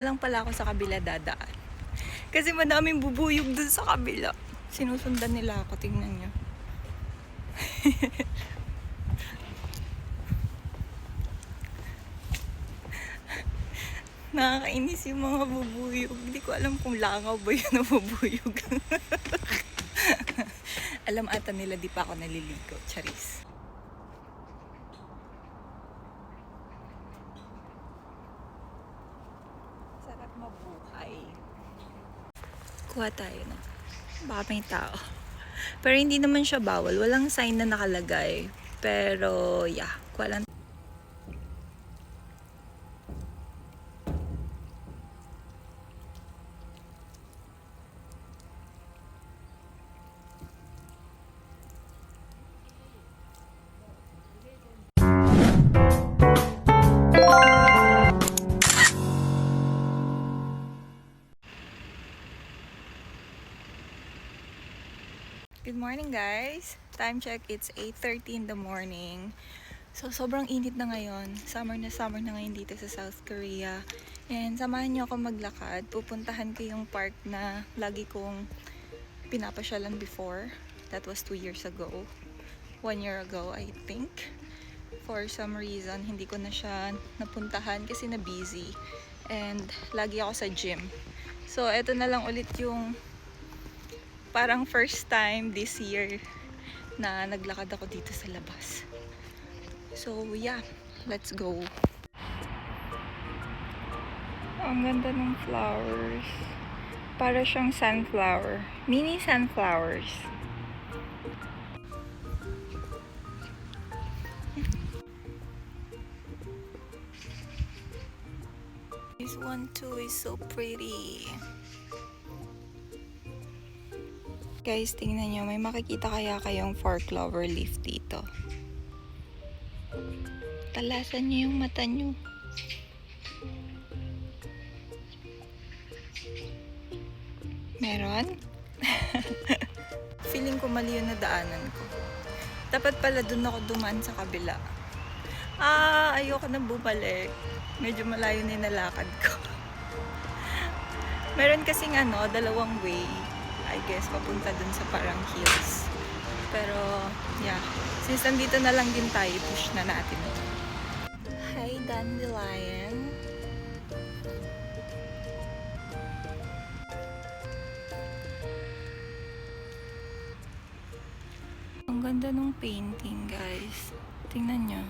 Lang pala ako sa kabila dadaan. Kasi madaming bubuyog dun sa kabila. Sinusundan nila ako, tingnan nyo. Nakakainis yung mga bubuyog. Hindi ko alam kung langaw ba yun o bubuyog. Alam ata nila di pa ako naliligo. Charis. Sarap mabuhay. Kuha tayo na. Baka may tao. Pero hindi naman siya bawal. Walang sign na nakalagay. Pero yeah, kuha lang. Good morning guys! Time check, it's 8:30 in the morning. So sobrang init na ngayon. Summer na ngayon dito sa South Korea. And samahan niyo ako maglakad. Pupuntahan ko yung park na lagi kong pinapasyalan before. That was 2 years ago. 1 year ago, I think. For some reason, hindi ko na siya napuntahan kasi na busy. And lagi ako sa gym. So eto na lang ulit yung parang first time this year na naglakad ako dito sa labas. So yeah, let's go. Ang ganda ng flowers. Para siyang sunflower. Mini sunflowers. This one too is so pretty. Guys, tingnan nyo, may makikita kaya kayong 4 clover leaf dito. Talasan nyo yung mata nyo. Meron? Feeling ko mali yung nadaanan ko. Dapat pala dun ako dumaan sa kabila. Ayoko na bumalik. Medyo malayo na yung nalakad ko. Meron kasing dalawang way. I guess, papunta dun sa parang hills. Pero, yeah. Since nandito na lang din tayo, push na natin ito. Hi, dandelion. Ang ganda ng painting, guys. Tingnan nyo.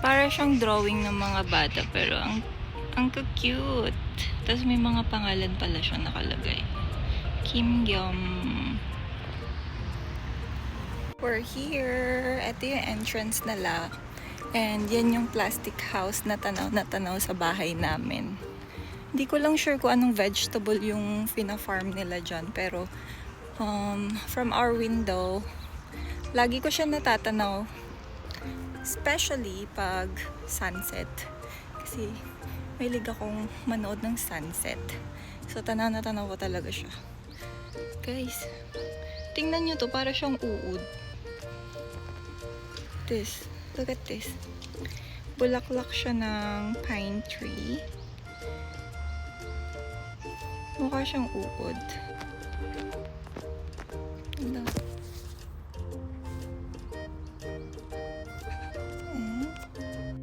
Para siyang drawing ng mga bata, pero ang cute. Tapos may mga pangalan pala siya nakalagay. Kim Gyum. We're here. Ito yung entrance nila. And yan yung plastic house na tanaw sa bahay namin. Hindi ko lang sure kung anong vegetable yung fina-farm nila dyan. Pero from our window, lagi ko siya natatanaw. Especially pag sunset. Kasi mahilig akong manood ng sunset. So tanaw na tanaw ko talaga siya. Guys, tingnan nyo to, para siyang uod. This, look at this. Bulaklak siya ng pine tree. Mukha siyang uod. Ganda.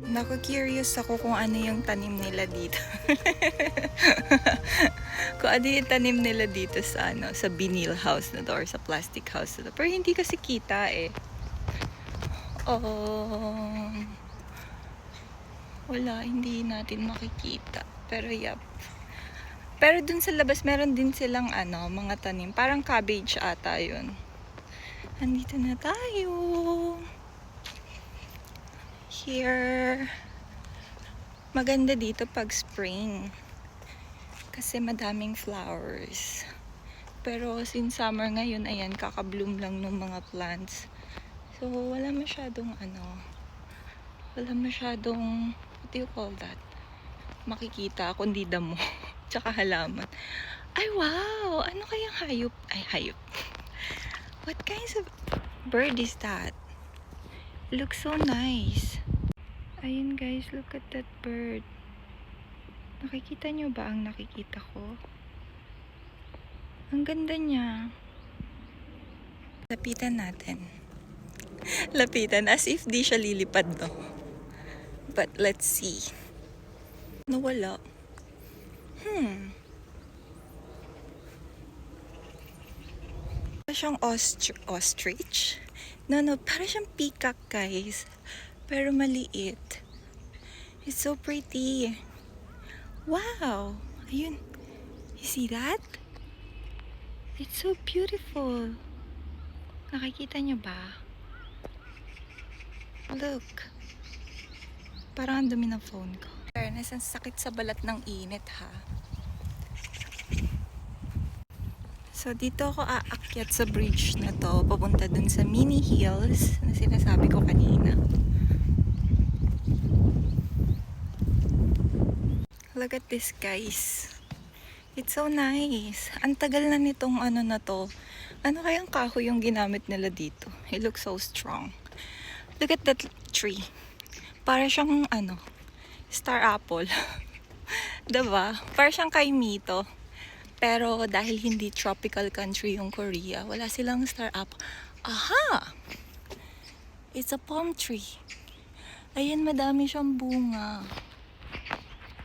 Naku-curious ako kung ano yung tanim nila dito. Kung ano yung tanim nila dito sa sa vinyl house na to or sa plastic house na to. Pero hindi kasi kita eh. Wala, hindi natin makikita. Pero yep. Pero dun sa labas meron din silang mga tanim. Parang cabbage ata yun. Andito na tayo. Here. Maganda dito pag spring. Kasi madaming flowers. Pero since summer ngayon, ayan, kaka-bloom lang ng mga plants. So, wala masyadong what do you call that? Makikita kundi damo. Tsaka halaman. Ay, wow! Ano kayang hayop? Ay, hayop. What kinds of bird is that? It looks so nice. Ayun guys, look at that bird. Nakikita nyo ba ang nakikita ko? Ang ganda niya. Lapitan natin. Lapitan as if di siya lilipad, no? But let's see. Nawala. Para siyang ostrich? No, para siyang peacock, guys. Pero maliit. It's so pretty. Wow! Ayun. You see that? It's so beautiful. Nakikita niyo ba? Look. Parang ang dumi ng phone ko. Fairness, ang sakit sa balat ng init, ha? So, dito ako aakyat sa bridge na to, papunta dun sa mini hills na sinasabi ko kanina. Look at this, guys. It's so nice. Ang tagal na nitong ano na to. Ano kayang kahoy yung ginamit nila dito? It looks so strong. Look at that tree. Para siyang star apple. Diba? Para siyang kay Mito. Pero dahil hindi tropical country yung Korea, wala silang star apple. Aha! It's a palm tree. Ayan, madami siyang bunga.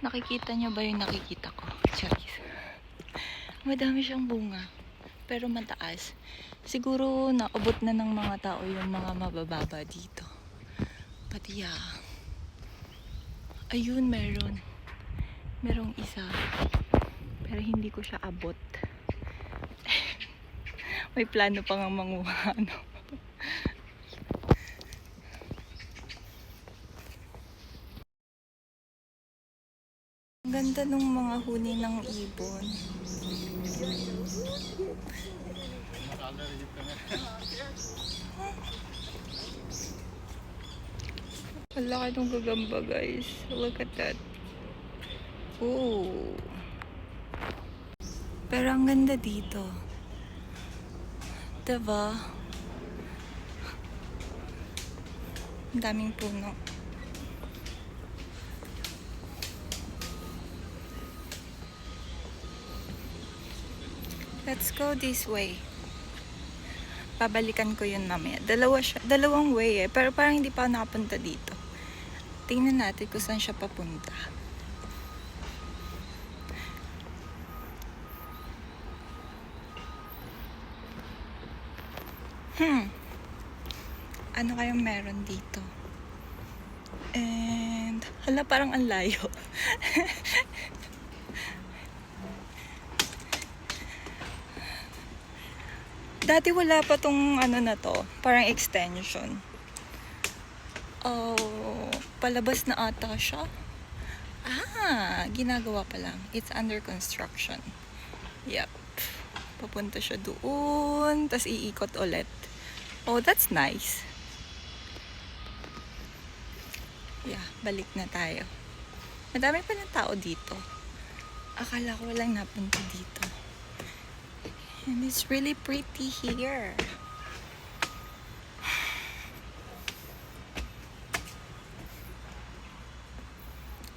Nakikita niyo ba yung nakikita ko? Charis. Madami siyang bunga. Pero mataas. Siguro naubot na ng mga tao yung mga mabababa dito. But yeah. Ayun, merong isa. Pero hindi ko siya abot. May plano pa nga manguha, ano. Ang ganda nung mga huni ng ibon. Ang laki nung gagamba, guys. Look at that. Oh. Pero ang ganda dito. Diba? Ang daming puno. Let's go this way. Babalikan ko yun mamaya. Dalawang way eh. Pero parang hindi pa nakapunta dito. Tingnan natin kung saan siya papunta. Ano kayang meron dito? And hala, parang ang layo. Dati wala pa tong ano na to, parang extension. Oh, palabas na ata siya. Ginagawa pa lang. It's under construction. Yep. Papunta siya doon, tas iikot ulit. Oh, that's nice. Yeah, balik na tayo. Madami pa ng tao dito. Akala ko walang napunta dito. And it's really pretty here.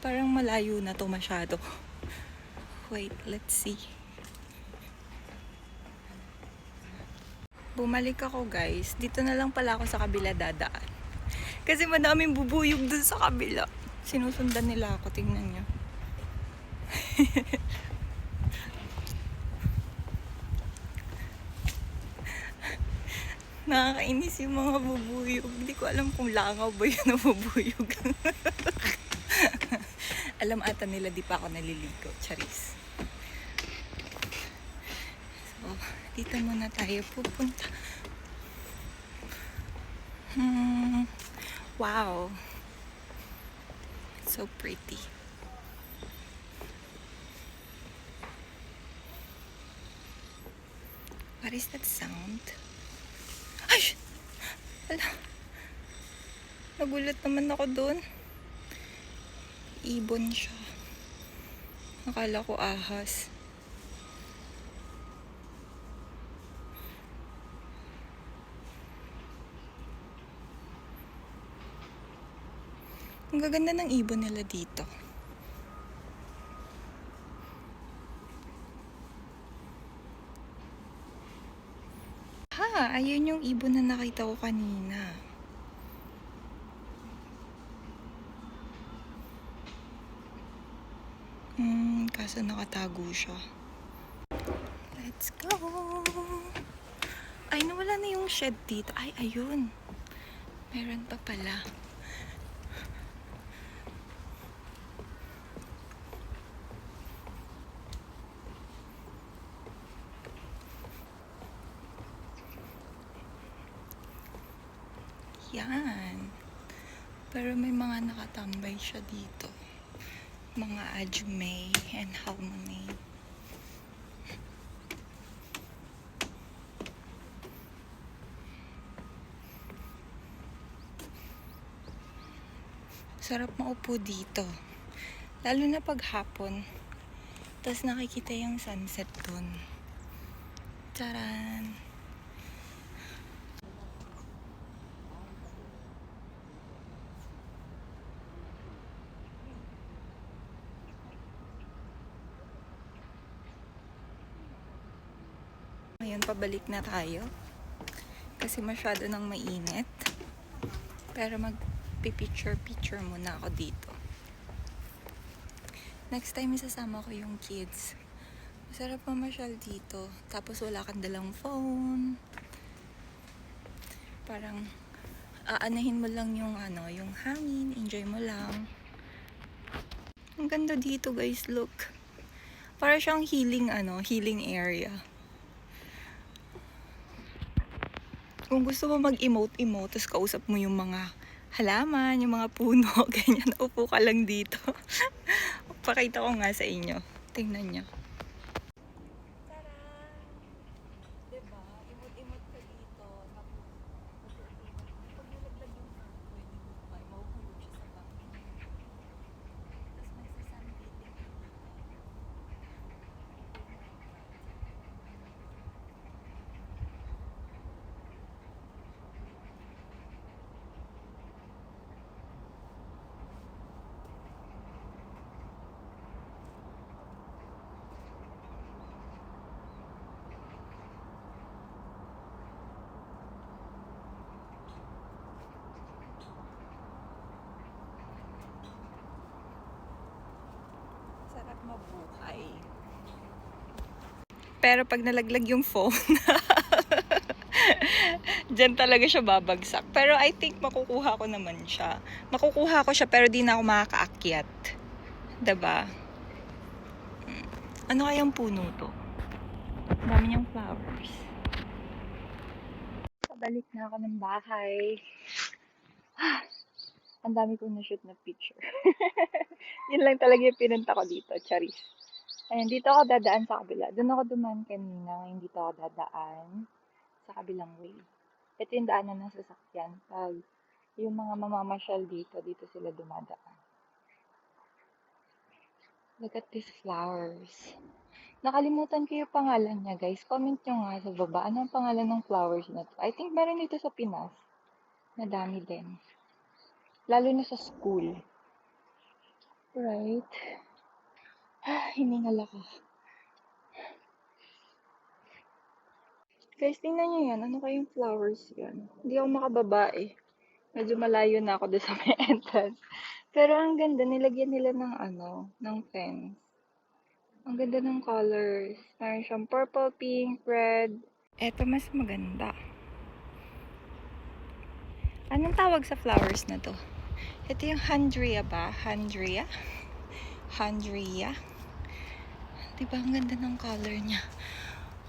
Parang malayo na to masyado. Wait, let's see. Bumalik ako, guys. Dito na lang pala ako sa kabila dadaan. Kasi madaming bubuyog dun sa kabila. Sinusundan nila ako, tingnan nyo. Nakakainis yung mga bubuyog. Hindi ko alam kung langaw ba yun na bubuyog. Alam ata nila di pa ako naliligo. Charis. So, dito muna tayo pupunta. Wow. It's so pretty. What is that sound? Ay! Ala. Nagulat naman ako doon. Ibon siya. Akala ko ahas. Ang gaganda ng ibon nila dito. Ha, ayun yung ibon na nakita ko kanina. Kaso nakatago siya. Let's go! Ay, nawala na yung shed dito. Ay, ayun. Meron pa pala. Yan. Pero may mga nakatambay siya dito. Mga ajumay and halmonay. Sarap maupo dito. Lalo na pag hapon. Tapos nakikita yung sunset dun. Taran! Ngayon, pabalik na tayo. Kasi masyado nang mainit. Pero magpipicture-picture muna ako dito. Next time, isasama ko yung kids. Masarap mamasyal dito. Tapos wala kang dalang phone. Parang aanahin mo lang yung yung hangin. Enjoy mo lang. Ang ganda dito, guys. Look. Para siyang healing area. Kung gusto mo mag-emote, tapos kausap mo yung mga halaman, yung mga puno, ganyan, upo ka lang dito. Pakita ko nga sa inyo. Tingnan nyo. Tara! Diba? Imot-imot ka dito. Tapos, pag nalaglag yung phone, pwede mo pa. Mahuhulog siya sa bangin. Tapos magsasunbathing ka dito. Sarap mabuhay. Pero pag nalaglag yung phone, dyan talaga siya babagsak. Pero I think makukuha ko naman siya. Makukuha ko siya pero di na ako makakaakyat. Diba? Ano kayang puno to? Ang dami niyang flowers. Pabalik na ako ng bahay. Ang dami kong na-shoot na picture. Yun lang talaga yung pinunta ko dito, charis. Ayan, dito ako dadaan sa kabila. Doon ako dumaan kanina, ngayon dito ako dadaan sa kabilang way. Ito yung daanan ng sasakyan. Pag yung mga mamamasyal dito, dito sila dumadaan. Look at these flowers. Nakalimutan ko yung pangalan niya, guys. Comment nyo nga sa baba. Ano ang pangalan ng flowers na to? I think meron dito sa Pinas. Nadami din. Lalo na sa school. Right? Hiningal ako. Guys, tingnan nyo yan. Ano kayong flowers yan? Hindi ako makababa eh. Medyo malayo na ako doon sa may entrance. Pero ang ganda, nilagyan nila ng ng fence. Ang ganda ng colors. Meron siyang purple, pink, red. Eto mas maganda. Anong tawag sa flowers na to? Ito yung Handrea ba? Handrea? Handrea? Diba ang ganda ng color niya?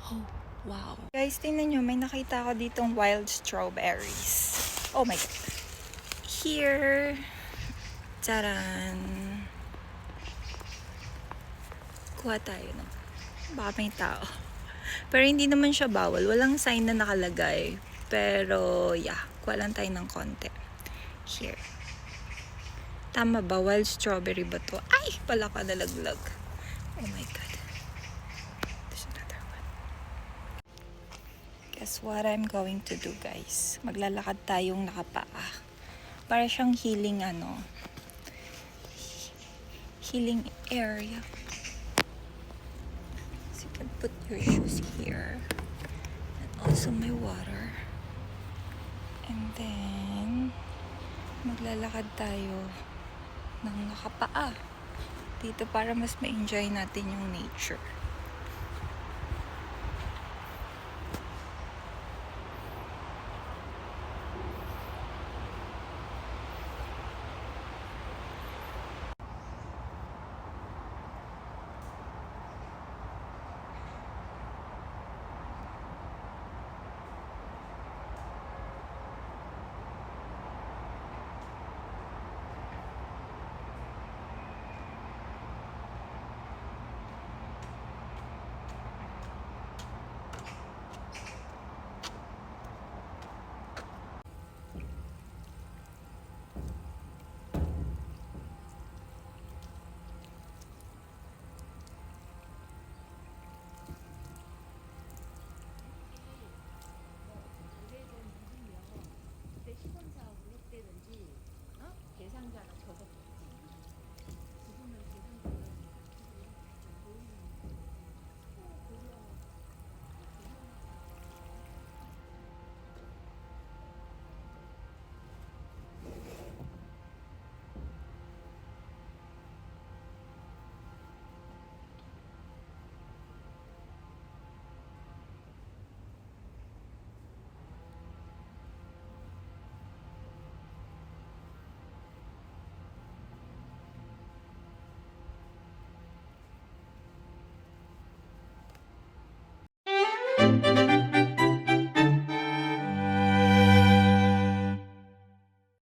Oh, wow. Guys, tingnan nyo. May nakita ako ditong wild strawberries. Oh my God. Here. Taran. Kuha tayo no. Baka may tao. Pero hindi naman siya bawal. Walang sign na nakalagay. Pero, yeah. Kuha lang tayo ng konti. Here. Tama ba? Wild strawberry ba to? Ay! Pala ka nalaglag. Oh my God. There's another one. Guess what I'm going to do, guys? Maglalakad tayong nakapaa. Para siyang healing healing area. So you can put your shoes here. And also may water. And then, maglalakad tayo ng nakapaa dito para mas ma-enjoy natin yung nature.